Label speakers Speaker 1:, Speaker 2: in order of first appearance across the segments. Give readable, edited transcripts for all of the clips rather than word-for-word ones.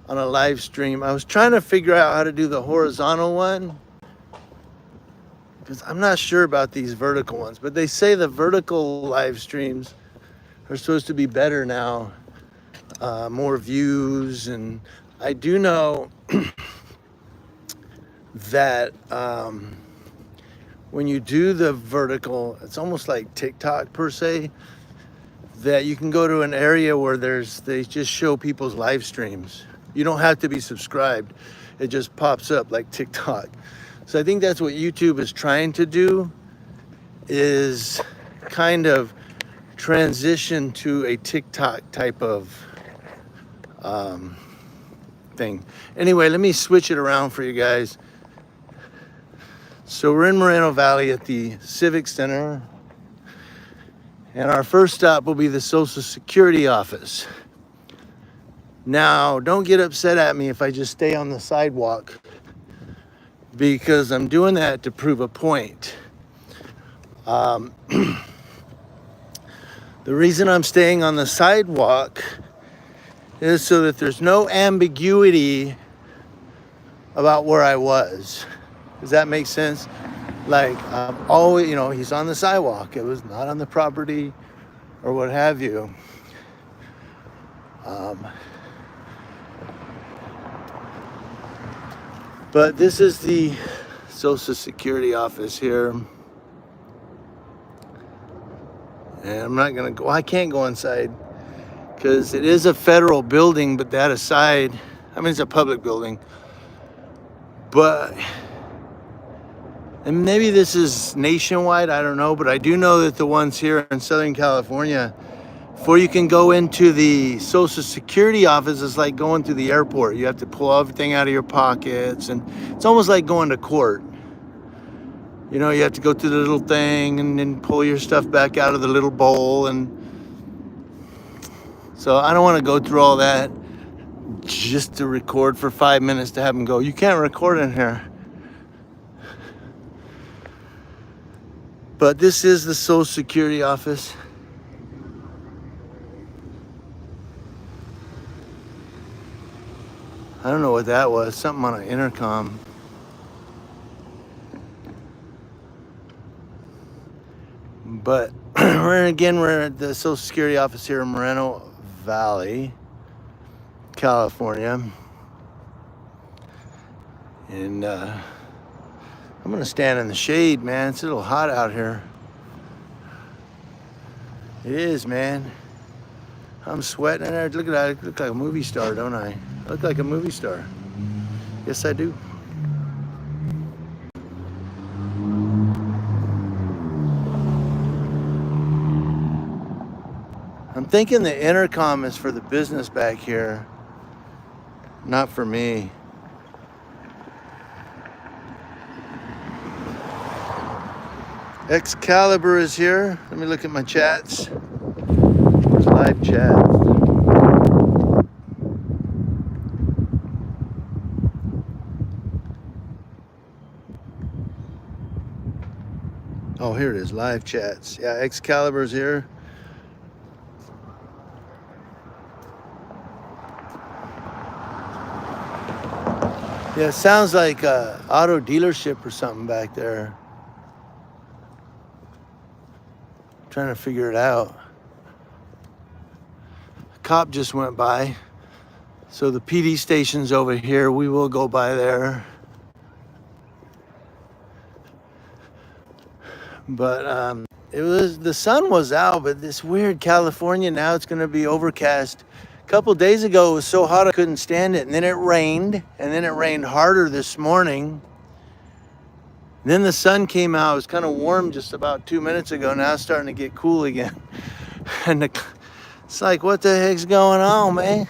Speaker 1: on a live stream. I was trying to figure out how to do the horizontal one because I'm not sure about these vertical ones, but they say the vertical live streams are supposed to be better now, more views. And I do know that when you do the vertical, it's almost like TikTok per se, that you can go to an area where they just show people's live streams. You don't have to be subscribed. It just pops up like TikTok. So I think that's what YouTube is trying to do, is kind of transition to a TikTok type of thing. Anyway, let me switch it around for you guys. So we're in Moreno Valley at the Civic Center, and our first stop will be the Social Security office. Now, don't get upset at me if I just stay on the sidewalk, because I'm doing that to prove a point. The reason I'm staying on the sidewalk is so that there's no ambiguity about where I was. Does that make sense? Like, always, he's on the sidewalk. It was not on the property or what have you. But this is the Social Security office here. And I'm not going to go, I can't go inside because it is a federal building, but that aside, it's a public building. But, and maybe this is nationwide, I don't know, but I do know that the ones here in Southern California, before you can go into the Social Security office, it's like going to the airport. You have to pull everything out of your pockets, and it's almost like going to court. You have to go through the little thing and then pull your stuff back out of the little bowl. And so I don't want to go through all that just to record for 5 minutes to have them go, you can't record in here. But this is the Social Security office. I don't know what that was. Something on an intercom. But we're at the Social Security office here in Moreno Valley, California. And I'm going to stand in the shade, man. It's a little hot out here. It is, man. I'm sweating in there. Look at that. I look like a movie star, don't I? I look like a movie star. Yes, I do. I'm thinking the intercom is for the business back here, not for me. Excalibur is here. Let me look at my chats. There's live chat. Oh, here it is, live chats. Yeah, Excalibur's here. Yeah, it sounds like a auto dealership or something back there. Trying to figure it out. A cop just went by. So the PD station's over here. We will go by there. But the sun was out, but this weird California, now it's going to be overcast. A couple days ago, it was so hot I couldn't stand it. And then it rained, and then it rained harder this morning. And then the sun came out. It was kind of warm just about 2 minutes ago. Now it's starting to get cool again. And it's like, what the heck's going on, man?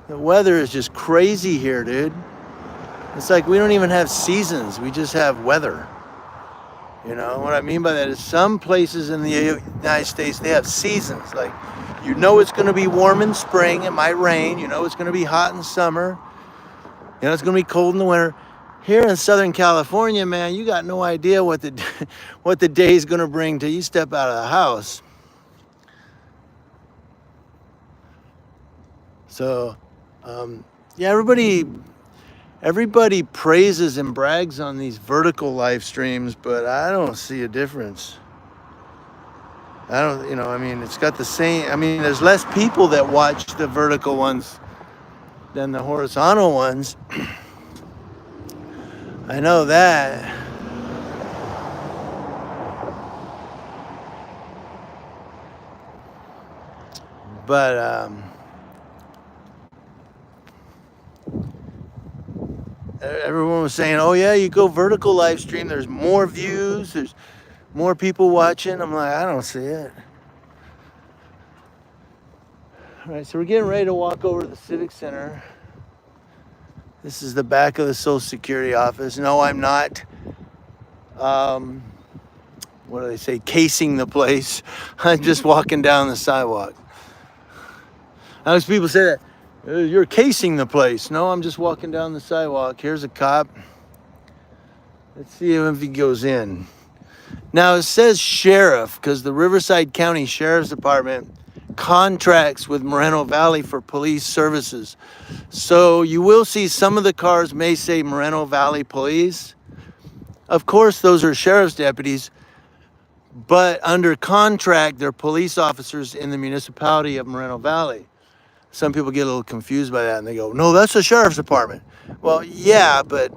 Speaker 1: The weather is just crazy here, dude. It's like we don't even have seasons. We just have weather. You know what I mean by that is some places in the United States, they have seasons. Like, it's going to be warm in spring. It might rain. It's going to be hot in summer. It's going to be cold in the winter. Here in Southern California, man, you got no idea what the day is going to bring till you step out of the house. So Yeah, everybody praises and brags on these vertical live streams, but I don't see a difference. I don't, I mean, it's got the same. I mean, there's less people that watch the vertical ones than the horizontal ones. I know that. But everyone was saying, oh, yeah, you go vertical live stream, there's more views, there's more people watching. I'm like, I don't see it. All right, so we're getting ready to walk over to the Civic Center. This is the back of the Social Security office. No, I'm not, what do they say, casing the place. I'm just walking down the sidewalk. How do people say that? You're casing the place. No, I'm just walking down the sidewalk. Here's a cop. Let's see if he goes in. Now it says sheriff because the Riverside County Sheriff's Department contracts with Moreno Valley for police services. So you will see some of the cars may say Moreno Valley Police. Of course, those are sheriff's deputies, but under contract, they're police officers in the municipality of Moreno Valley. Some people get a little confused by that and they go, no, that's the sheriff's department. Well, yeah, but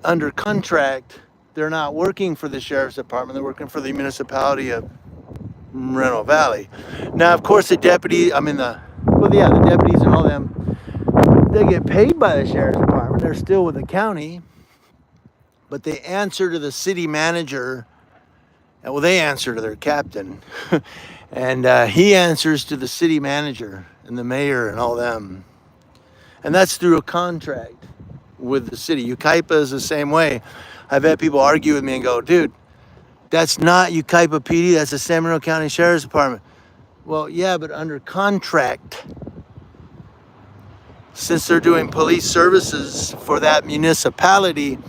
Speaker 1: under contract, they're not working for the sheriff's department. They're working for the municipality of Moreno Valley. Now, of course, the deputies and all them, they get paid by the sheriff's department. They're still with the county, but they answer to the city manager. Well, they answer to their captain. And he answers to the city manager and the mayor and all them. And that's through a contract with the city. Ukaipa is the same way. I've had people argue with me and go, dude, that's not Ukaipa PD, that's the San Bernardino County Sheriff's Department. Well, yeah, but under contract, since they're doing police services for that municipality,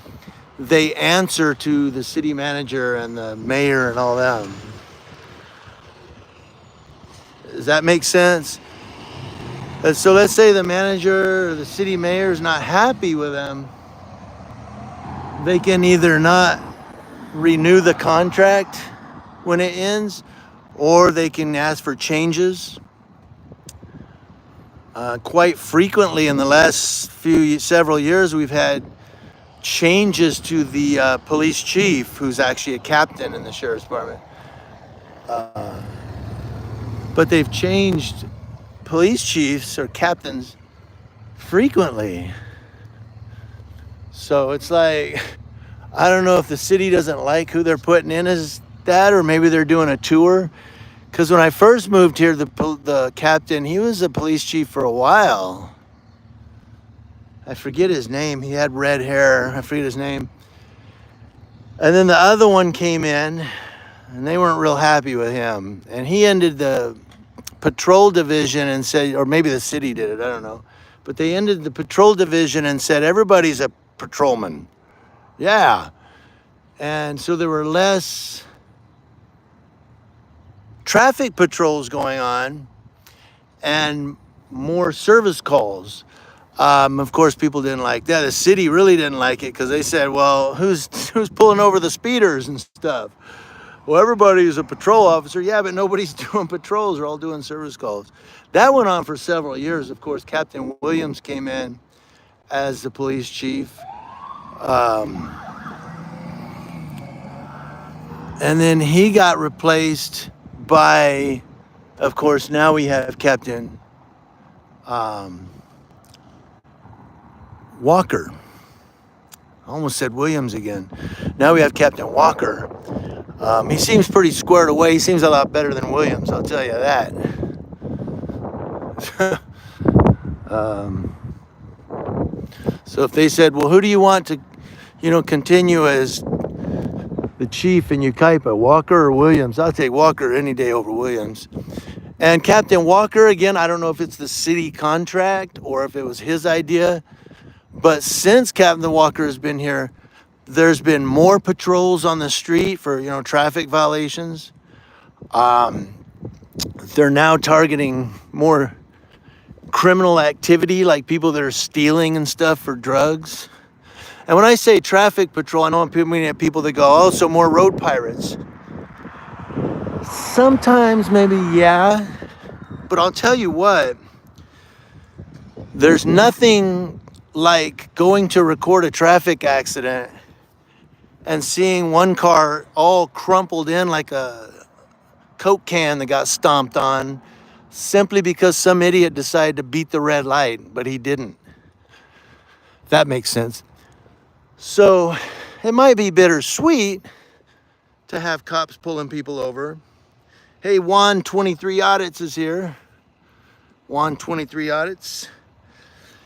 Speaker 1: they answer to the city manager and the mayor and all them. Does that make sense? So let's say the manager or the city mayor is not happy with them. They can either not renew the contract when it ends, or they can ask for changes. Quite frequently in the last several years, we've had changes to the police chief, who's actually a captain in the sheriff's department. But they've changed police chiefs or captains frequently. So it's like, I don't know if the city doesn't like who they're putting in as that, or maybe they're doing a tour. Because when I first moved here, the captain, he was a police chief for a while. I forget his name. He had red hair. I forget his name. And then the other one came in, and they weren't real happy with him. And he ended the patrol division and said, or maybe the city did it, I don't know. But they ended the patrol division and said, everybody's a patrolman. Yeah. And so there were less traffic patrols going on and more service calls. Of course, people didn't like that. The city really didn't like it because they said, well, who's pulling over the speeders and stuff? Well, everybody's a patrol officer. Yeah, but nobody's doing patrols. They're all doing service calls. That went on for several years. Of course, Captain Williams came in as the police chief. And then he got replaced by, of course, now we have Captain Walker. I almost said Williams again. Now we have Captain Walker. He seems pretty squared away. He seems a lot better than Williams, I'll tell you that. So if they said, well, who do you want to, continue as the chief in Ukaipa, Walker or Williams? I'll take Walker any day over Williams. And Captain Walker, again, I don't know if it's the city contract or if it was his idea, but since Captain Walker has been here, there's been more patrols on the street for, traffic violations. They're now targeting more criminal activity, like people that are stealing and stuff for drugs. And when I say traffic patrol, I know I'm meaning people that go, oh, so more road pirates. Sometimes maybe, yeah. But I'll tell you what, there's nothing like going to record a traffic accident and seeing one car all crumpled in like a Coke can that got stomped on simply because some idiot decided to beat the red light, but he didn't. That makes sense. So it might be bittersweet to have cops pulling people over. Hey, Juan 23 Audits is here. Juan 23 Audits.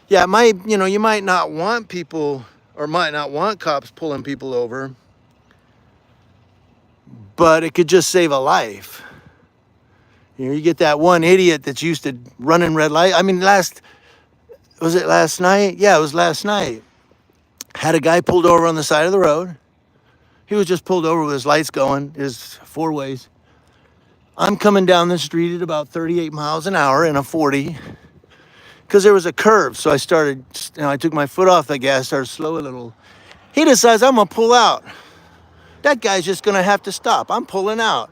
Speaker 1: Yeah, you might not want people or might not want cops pulling people over, but it could just save a life. You get that one idiot that's used to running red light. I mean, was it last night? Yeah, it was last night. Had a guy pulled over on the side of the road. He was just pulled over with his lights going, his four ways. I'm coming down the street at about 38 miles an hour in a 40 because there was a curve. So I started, I took my foot off the gas, started slow a little. He decides I'm going to pull out. That guy's just going to have to stop. I'm pulling out.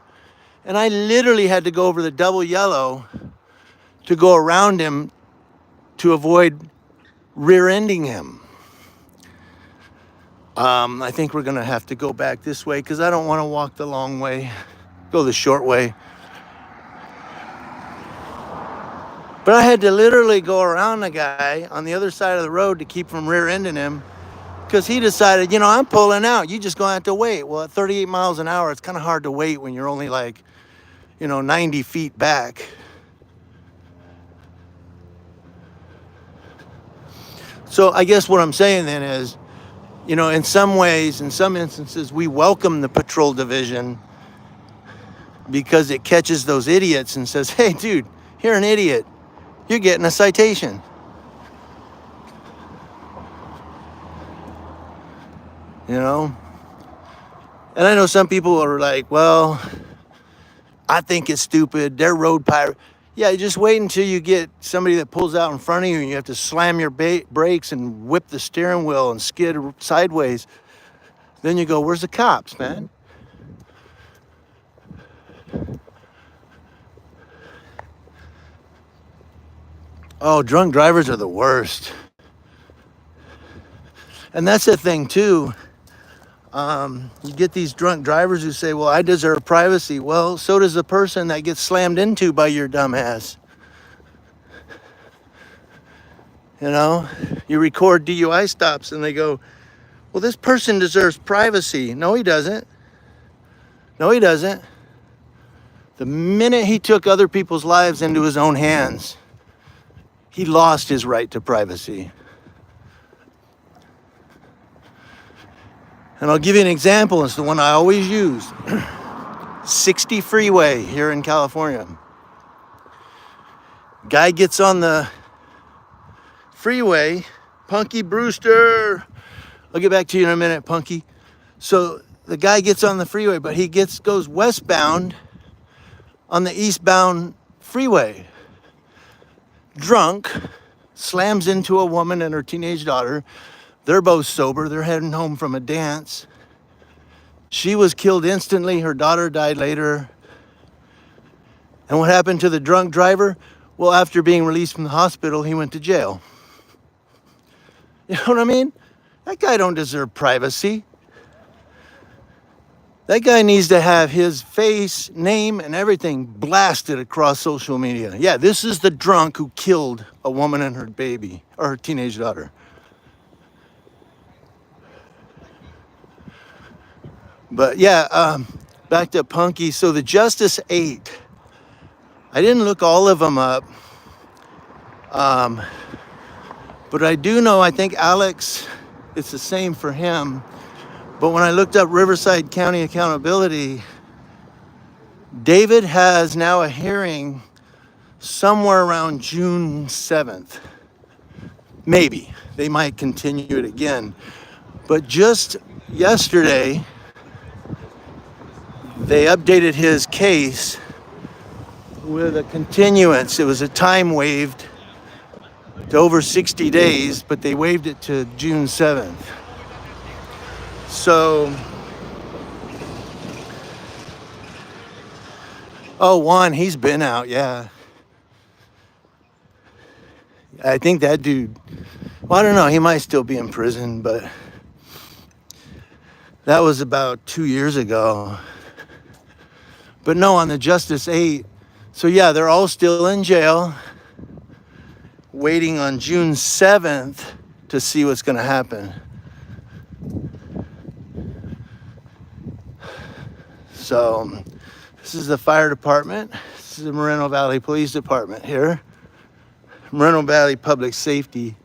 Speaker 1: And I literally had to go over the double yellow to go around him to avoid rear-ending him. I think we're going to have to go back this way because I don't want to walk the long way. Go the short way. But I had to literally go around the guy on the other side of the road to keep from rear-ending him because he decided, I'm pulling out. You just going to have to wait. Well, at 38 miles an hour, it's kind of hard to wait when you're only 90 feet back. So I guess what I'm saying then is, in some ways, in some instances, we welcome the patrol division because it catches those idiots and says, hey, dude, you're an idiot. You're getting a citation. And I know some people are like, well, I think it's stupid. They're road pirates. Yeah, just wait until you get somebody that pulls out in front of you and you have to slam your brakes and whip the steering wheel and skid sideways. Then you go, where's the cops, man? Oh, drunk drivers are the worst. And that's the thing, too. You get these drunk drivers who say, well, I deserve privacy. Well, so does the person that gets slammed into by your dumbass. You record DUI stops and they go, well, this person deserves privacy. No, he doesn't. No, he doesn't. The minute he took other people's lives into his own hands, he lost his right to privacy. And I'll give you an example. It's the one I always use. 60 freeway here in California. Guy gets on the freeway. Punky Brewster. I'll get back to you in a minute, Punky. So the guy gets on the freeway, but he goes westbound on the eastbound freeway. Drunk, slams into a woman and her teenage daughter. They're both sober. They're heading home from a dance. She was killed instantly. Her daughter died later. And what happened to the drunk driver? Well, after being released from the hospital, he went to jail. You know what I mean? That guy don't deserve privacy. That guy needs to have his face, name, and everything blasted across social media. Yeah, this is the drunk who killed a woman and her baby, or her teenage daughter. But yeah, back to Punky. So the Justice 8, I didn't look all of them up. But I do know, I think Alex, it's the same for him. But when I looked up Riverside County Accountability, David has now a hearing somewhere around June 7th. Maybe. They might continue it again. But just yesterday, they updated his case with a continuance. It was a time waived to over 60 days, but they waived it to June 7th. So, oh, Juan, he's been out, yeah. I think that dude, well, I don't know, he might still be in prison, but that was about 2 years ago. But no, on the Justice 8, so yeah, they're all still in jail, waiting on June 7th to see what's going to happen. So, this is the fire department. This is the Moreno Valley Police Department here. Moreno Valley Public Safety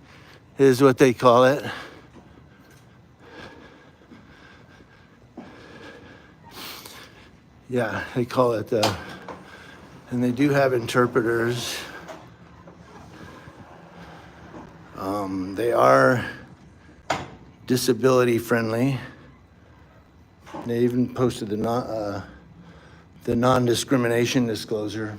Speaker 1: is what they call it. Yeah, they call it, and they do have interpreters. They are disability friendly. They even posted the non-discrimination disclosure.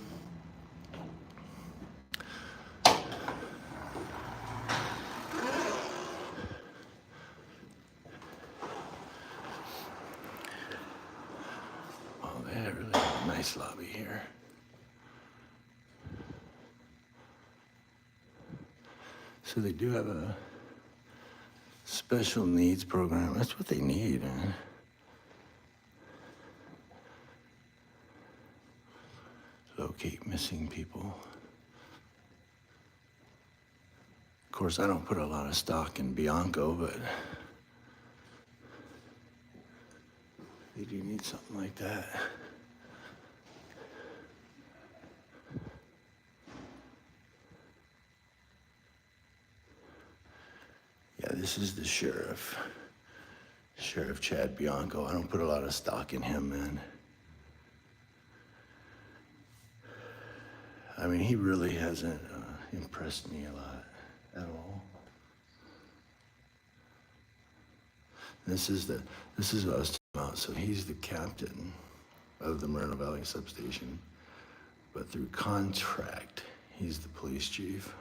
Speaker 1: Oh, they have a really nice lobby here. So they do have a special needs program. That's what they need, man. Locate missing people. Of course, I don't put a lot of stock in Bianco, but they do need something like that. Yeah, this is the sheriff. Sheriff Chad Bianco. I don't put a lot of stock in him, man. I mean, he really hasn't impressed me a lot at all. This is what I was talking about. So he's the captain of the Moreno Valley substation, but through contract, he's the police chief.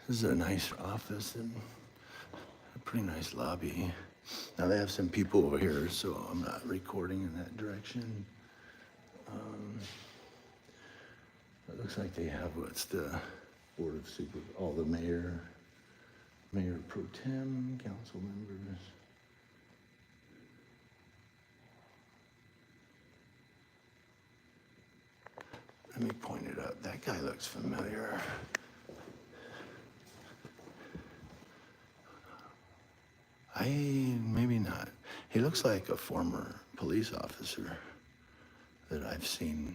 Speaker 1: This is a nice office and a pretty nice lobby. Now they have some people over here, so I'm not recording in that direction. It looks like they have what's the Board of Super, all the mayor pro tem, council members. Let me point it up. That guy looks familiar. Maybe not. He looks like a former police officer that I've seen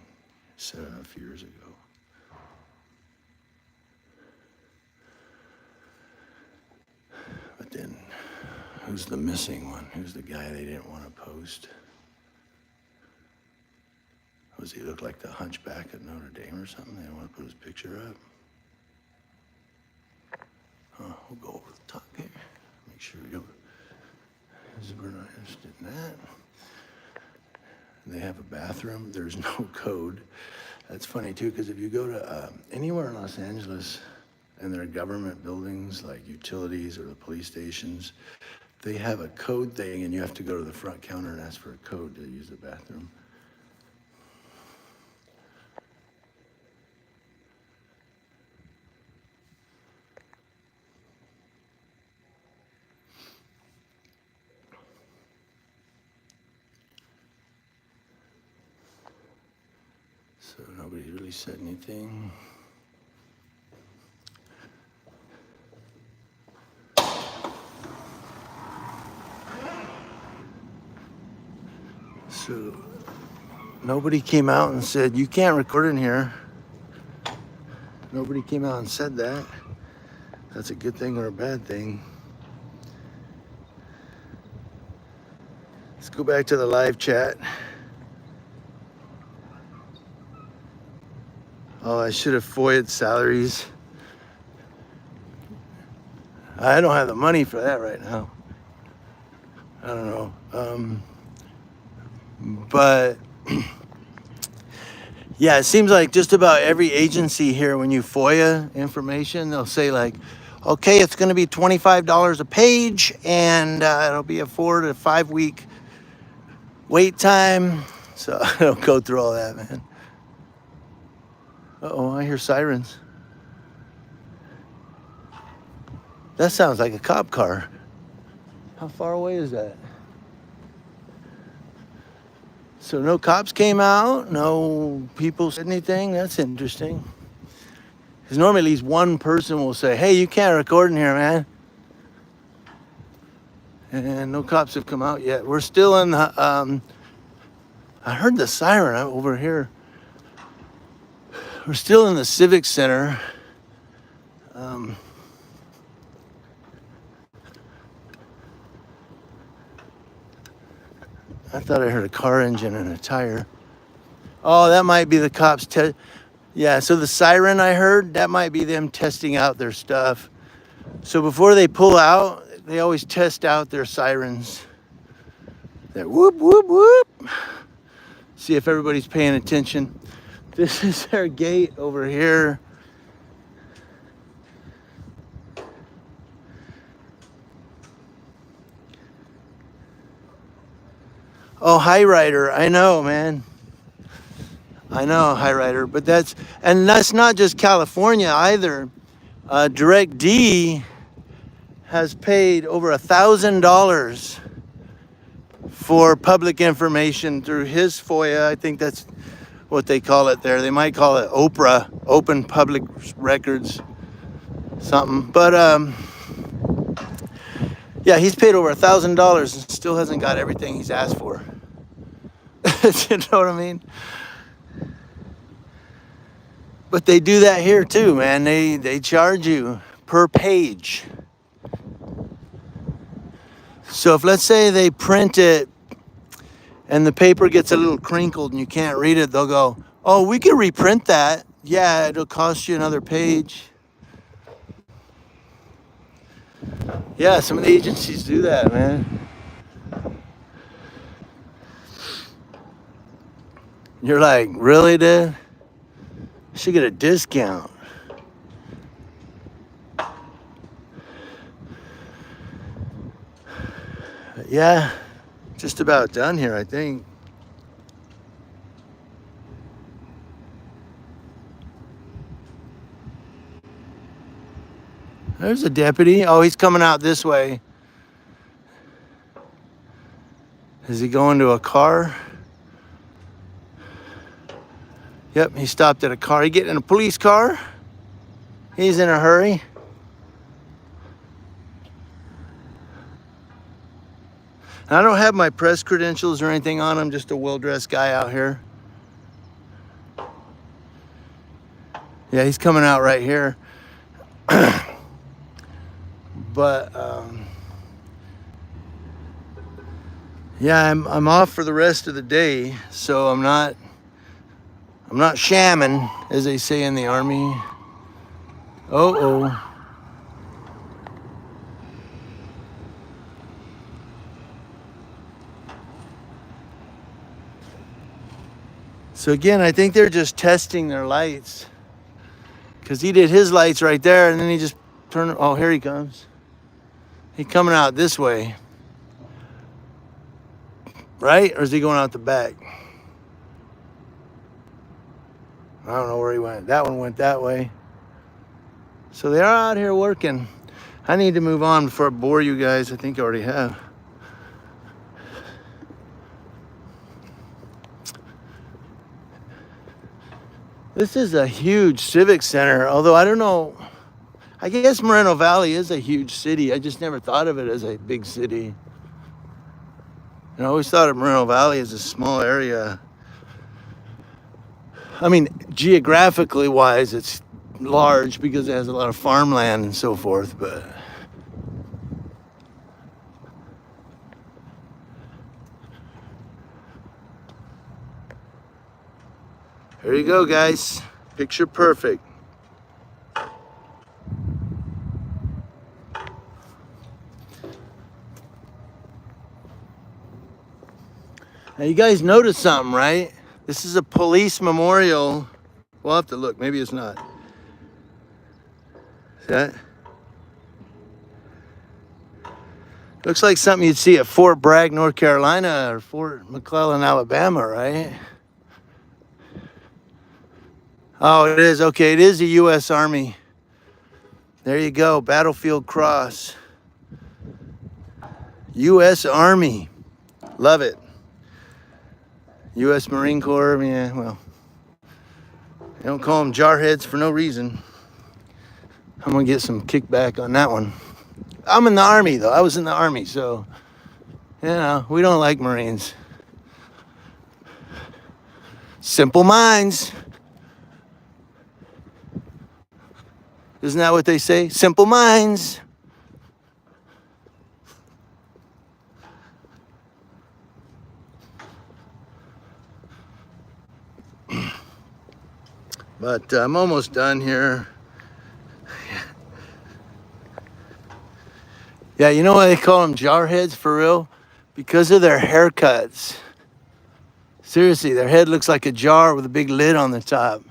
Speaker 1: set enough years ago. But then, who's the missing one? Who's the guy they didn't want to post? Does he look like the hunchback at Notre Dame or something? They didn't want to put his picture up. We'll go over the top here. Make sure we don't. We're not interested in that. They have a bathroom. There's no code. That's funny too, because if you go to anywhere in Los Angeles and there are government buildings like utilities or the police stations, they have a code thing and you have to go to the front counter and ask for a code to use the bathroom. So nobody's really said anything. So nobody came out and said, you can't record in here. Nobody came out and said that. That's a good thing or a bad thing. Let's go back to the live chat. Oh, I should have FOIA'd salaries. I don't have the money for that right now. I don't know. But yeah, it seems like just about every agency here, when you FOIA information, they'll say like, okay, it's going to be $25 a page, and it'll be a 4 to 5 week wait time. So I don't go through all that, man. Uh-oh, I hear sirens. That sounds like a cop car. How far away is that? So no cops came out, no people said anything. That's interesting. Because normally at least one person will say, hey, you can't record in here, man. And no cops have come out yet. We're still in the, I heard the siren over here. We're still in the Civic Center. I thought I heard a car engine and a tire. Oh, that might be the cops. Yeah, so the siren I heard, that might be them testing out their stuff. So before they pull out, they always test out their sirens. That whoop, whoop, whoop. See if everybody's paying attention. This is their gate over here. Oh, High Rider. I know, man. I know, High Rider. But that's not just California either. Direct D has paid over $1,000 for public information through his FOIA. I think that's what they call it there. They might call it Oprah, Open Public Records, something. But yeah, he's paid over $1,000 and still hasn't got everything he's asked for. You know what I mean? But they do that here too, man. They charge you per page. So if, let's say, they print it and the paper gets a little crinkled and you can't read it, they'll go, oh, we can reprint that. Yeah, it'll cost you another page. Yeah, some of the agencies do that, man. You're like, really, dude? Should get a discount. Yeah, just about done here, I think. There's a deputy. Oh, he's coming out this way. Is he going to a car? Yep, he stopped at a car. He getting in a police car? He's in a hurry. And I don't have my press credentials or anything on. I'm just a well-dressed guy out here. Yeah, he's coming out right here. But yeah, I'm off for the rest of the day, so I'm not shamming, as they say in the Army. Oh. So again, I think they're just testing their lights, because he did his lights right there, and then he just turned. Oh, here he comes. He's coming out this way, right? Or is he going out the back? I don't know where he went. That one went that way. So they're out here working. I need to move on before I bore you guys. I think I already have. This is a huge civic center, although I don't know. I guess Moreno Valley is a huge city. I just never thought of it as a big city. And I always thought of Moreno Valley as a small area. I mean, geographically wise, it's large because it has a lot of farmland and so forth, but here you go, guys. Picture perfect. Now you guys noticed something, right? This is a police memorial. We'll have to look. Maybe it's not. See that? Looks like something you'd see at Fort Bragg, North Carolina, or Fort McClellan, Alabama, right? Oh, it is. Okay, it is the U.S. Army. There you go. Battlefield Cross. U.S. Army. Love it. U.S. Marine Corps. Yeah, well, they don't call them jarheads for no reason. I'm going to get some kickback on that one. I'm in the Army, though. I was in the Army, so, you know, we don't like Marines. Simple minds. Isn't that what they say? Simple minds. But I'm almost done here. Yeah, you know why they call them jarheads for real? Because of their haircuts. Seriously, their head looks like a jar with a big lid on the top.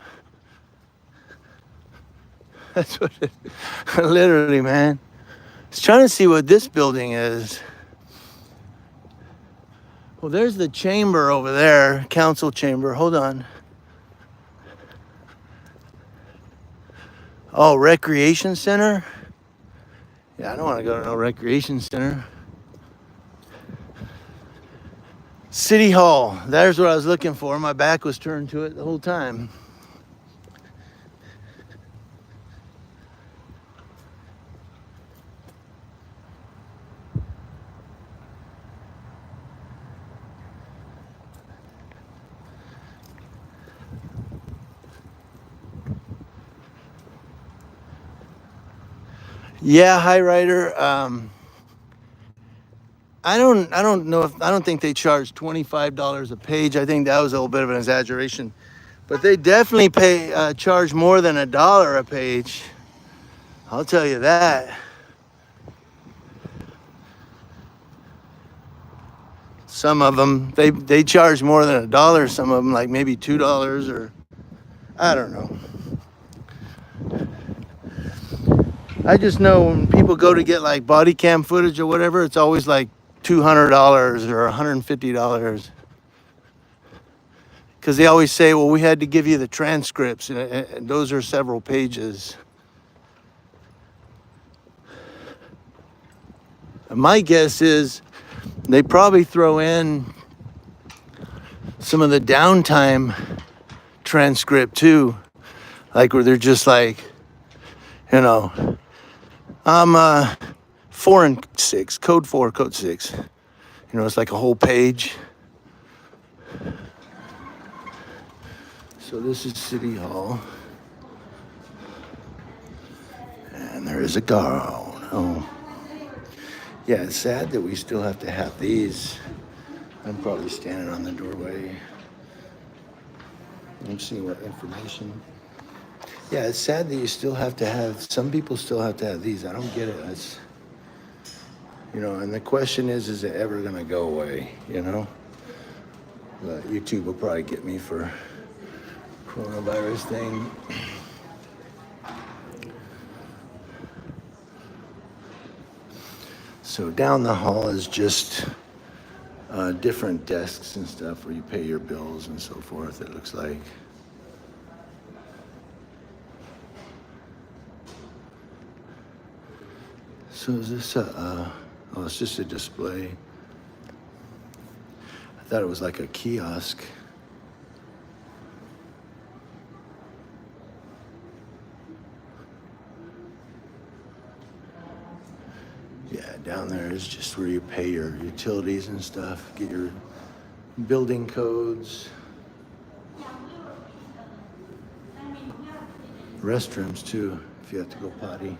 Speaker 1: That's what it literally, man. I was trying to see what this building is. Well, there's the chamber over there, council chamber. Hold on. Oh, recreation center? Yeah, I don't want to go to no recreation center. City Hall. There's what I was looking for. My back was turned to it the whole time. Yeah, hi Ryder. I don't know if I don't think they charge $25 a page. I think that was a little bit of an exaggeration, but they definitely charge more than $1 a page. I'll tell you that. Some of them they charge more than $1. Some of them like maybe $2 or I don't know. I just know when people go to get like body cam footage or whatever, it's always like $200 or $150. Because they always say, well, we had to give you the transcripts, and those are several pages. And my guess is they probably throw in some of the downtime transcript too. Like where they're just like, you know, I'm 4 and 6, code 4, code 6. You know, it's like a whole page. So this is City Hall. And there is a guard. Oh. Yeah, it's sad that we still have to have these. I'm probably standing on the doorway. I'm seeing what information. Yeah, it's sad that you still have to have, some people still have to have these. I don't get it. It's, you know, and the question is it ever gonna go away, you know? But YouTube will probably get me for coronavirus thing. So down the hall is just different desks and stuff where you pay your bills and so forth, it looks like. So is this oh, it's just a display. I thought it was like a kiosk. Yeah, down there is just where you pay your utilities and stuff, get your building codes. Restrooms too, if you have to go potty.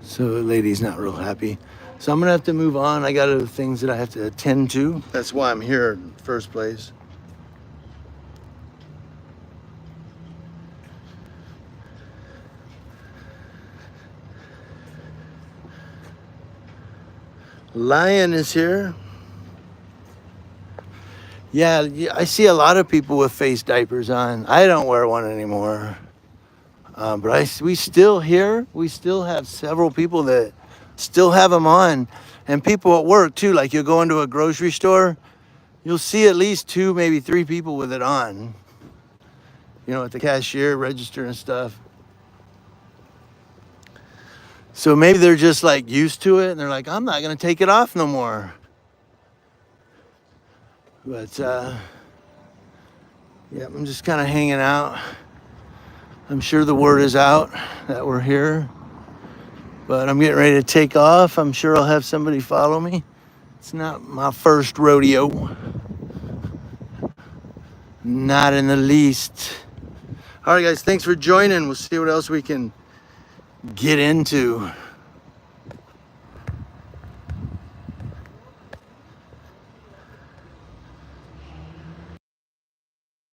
Speaker 1: So the lady's not real happy. So I'm gonna have to move on. I got other things that I have to attend to. That's why I'm here in the first place. Lion is here. Yeah, I see a lot of people with face diapers on. I don't wear one anymore. But we still have several people that still have them on. And people at work too, like you'll go into a grocery store, you'll see at least 2, maybe 3 people with it on. You know, at the cashier, register and stuff. So maybe they're just like used to it and they're like, I'm not gonna take it off no more. But yeah, I'm just kind of hanging out. I'm sure the word is out that we're here, but I'm getting ready to take off. I'm sure I'll have somebody follow me. It's not my first rodeo. Not in the least. All right, guys, thanks for joining. We'll see what else we can get into.